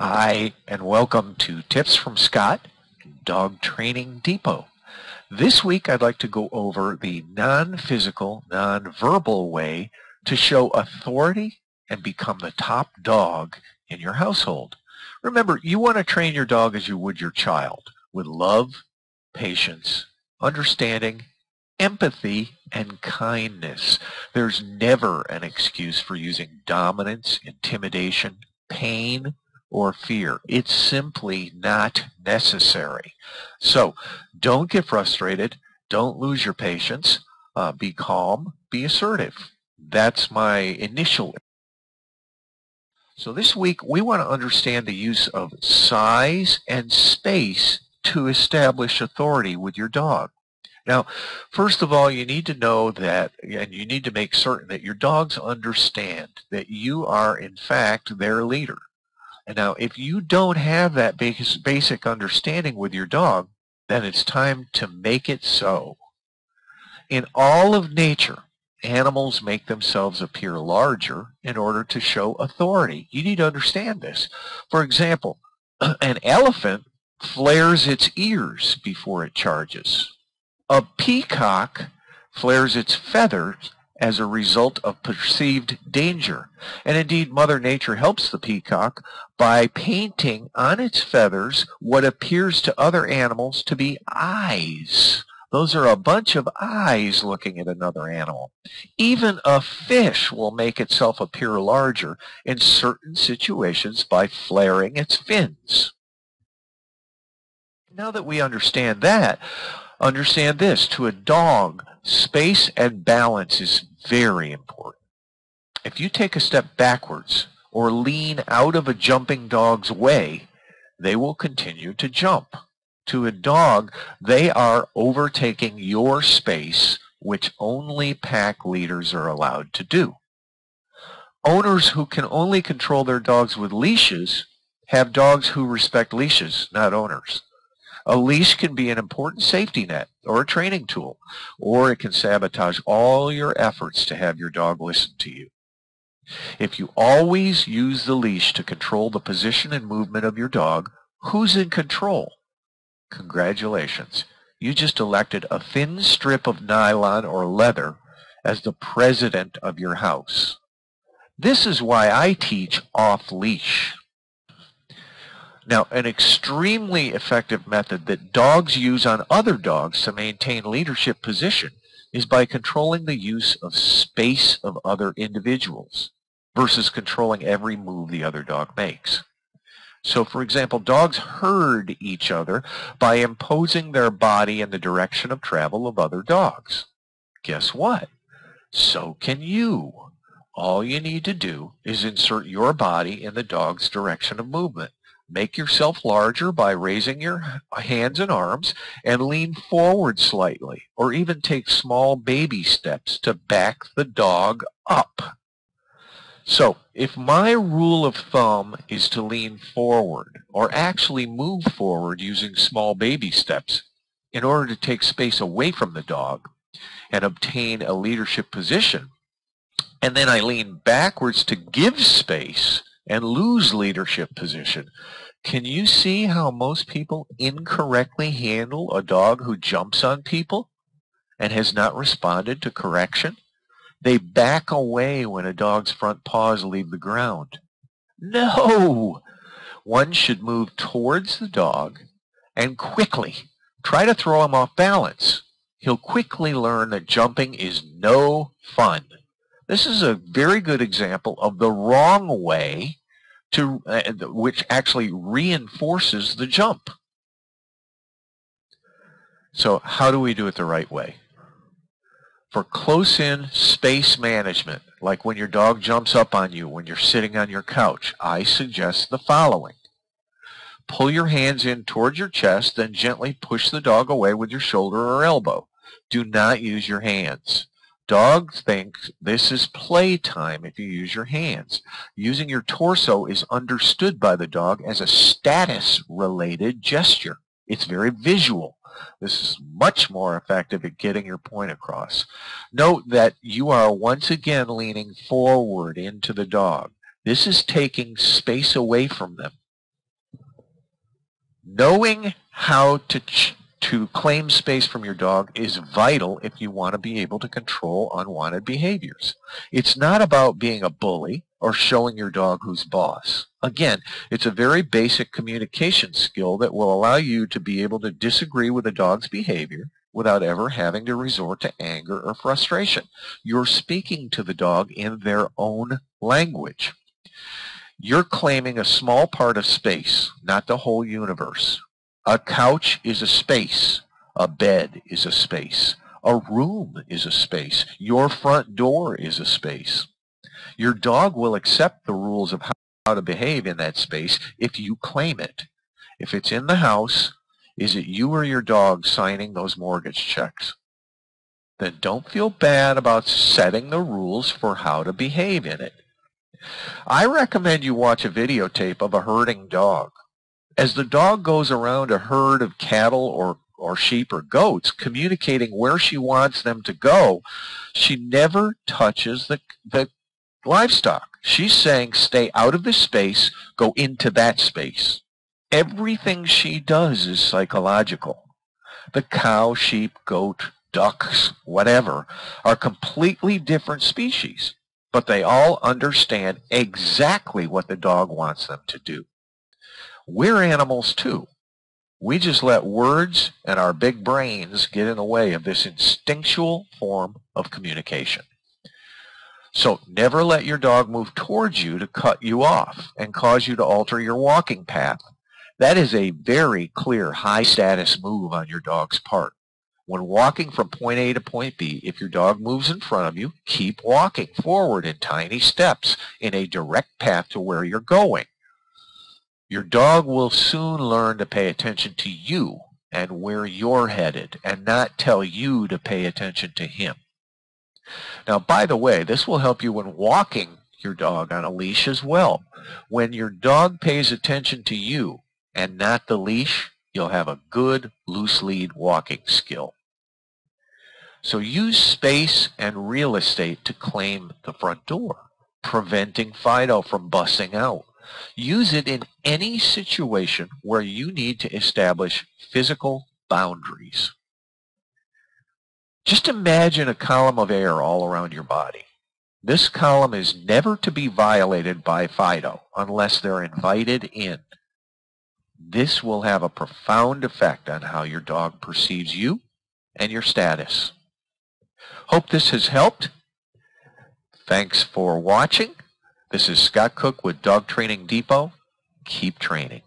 Hi, and welcome to Tips from Scott, Dog Training Depot. This week I'd like to go over the non-physical, non-verbal way to show authority and become the top dog in your household. Remember, you want to train your dog as you would your child, with love, patience, understanding, empathy, and kindness. There's never an excuse for using dominance, intimidation, pain, or fear. It's simply not necessary. So don't get frustrated. Don't lose your patience. Be calm. Be assertive. That's my initial. So this week we want to understand the use of size and space to establish authority with your dog. Now, first of all, you need to know that, and you need to make certain that your dogs understand that you are, in fact, their leader. And now, if you don't have that basic understanding with your dog, then it's time to make it so. In all of nature, animals make themselves appear larger in order to show authority. You need to understand this. For example, an elephant flares its ears before it charges. A peacock flares its feathers as a result of perceived danger. And indeed, Mother Nature helps the peacock by painting on its feathers what appears to other animals to be eyes. Those are a bunch of eyes looking at another animal. Even a fish will make itself appear larger in certain situations by flaring its fins. Now that we understand that, understand this: to a dog, space and balance is very important. If you take a step backwards or lean out of a jumping dog's way, they will continue to jump. To a dog, they are overtaking your space, which only pack leaders are allowed to do. Owners who can only control their dogs with leashes have dogs who respect leashes, not owners. A leash can be an important safety net or a training tool, or it can sabotage all your efforts to have your dog listen to you. If you always use the leash to control the position and movement of your dog, who's in control? Congratulations. You just elected a thin strip of nylon or leather as the president of your house. This is why I teach off-leash. Now, an extremely effective method that dogs use on other dogs to maintain leadership position is by controlling the use of space of other individuals versus controlling every move the other dog makes. So, for example, dogs herd each other by imposing their body in the direction of travel of other dogs. Guess what? So can you. All you need to do is insert your body in the dog's direction of movement. Make yourself larger by raising your hands and arms and lean forward slightly, or even take small baby steps to back the dog up. So, if my rule of thumb is to lean forward, or actually move forward using small baby steps in order to take space away from the dog and obtain a leadership position, and then I lean backwards to give space and lose leadership position, can you see how most people incorrectly handle a dog who jumps on people and has not responded to correction? They back away when a dog's front paws leave the ground. No! One should move towards the dog and quickly try to throw him off balance. He'll quickly learn that jumping is no fun. This is a very good example of the wrong way which actually reinforces the jump. So how do we do it the right way? For close-in space management, like when your dog jumps up on you when you're sitting on your couch, I suggest the following. Pull your hands in towards your chest, then gently push the dog away with your shoulder or elbow. Do not use your hands. Dogs think this is playtime if you use your hands. Using your torso is understood by the dog as a status-related gesture. It's very visual. This is much more effective at getting your point across. Note that you are once again leaning forward into the dog. This is taking space away from them. Knowing how to claim space from your dog is vital if you want to be able to control unwanted behaviors. It's not about being a bully or showing your dog who's boss. Again, it's a very basic communication skill that will allow you to be able to disagree with a dog's behavior without ever having to resort to anger or frustration. You're speaking to the dog in their own language. You're claiming a small part of space, not the whole universe. A couch is a space. A bed is a space. A room is a space. Your front door is a space. Your dog will accept the rules of how to behave in that space if you claim it. If it's in the house, is it you or your dog signing those mortgage checks? Then don't feel bad about setting the rules for how to behave in it. I recommend you watch a videotape of a herding dog. As the dog goes around a herd of cattle or sheep or goats, communicating where she wants them to go, she never touches the livestock. She's saying, stay out of this space, go into that space. Everything she does is psychological. The cow, sheep, goat, ducks, whatever, are completely different species, but they all understand exactly what the dog wants them to do. We're animals too. We just let words and our big brains get in the way of this instinctual form of communication. So never let your dog move towards you to cut you off and cause you to alter your walking path. That is a very clear high status move on your dog's part. When walking from point A to point B, if your dog moves in front of you, keep walking forward in tiny steps in a direct path to where you're going. Your dog will soon learn to pay attention to you and where you're headed and not tell you to pay attention to him. Now, by the way, this will help you when walking your dog on a leash as well. When your dog pays attention to you and not the leash, you'll have a good loose lead walking skill. So use space and real estate to claim the front door, preventing Fido from busting out. Use it in any situation where you need to establish physical boundaries. Just imagine a column of air all around your body. This column is never to be violated by Fido unless they're invited in. This will have a profound effect on how your dog perceives you and your status. Hope this has helped. Thanks for watching. This is Scott Cook with Dog Training Depot. Keep training.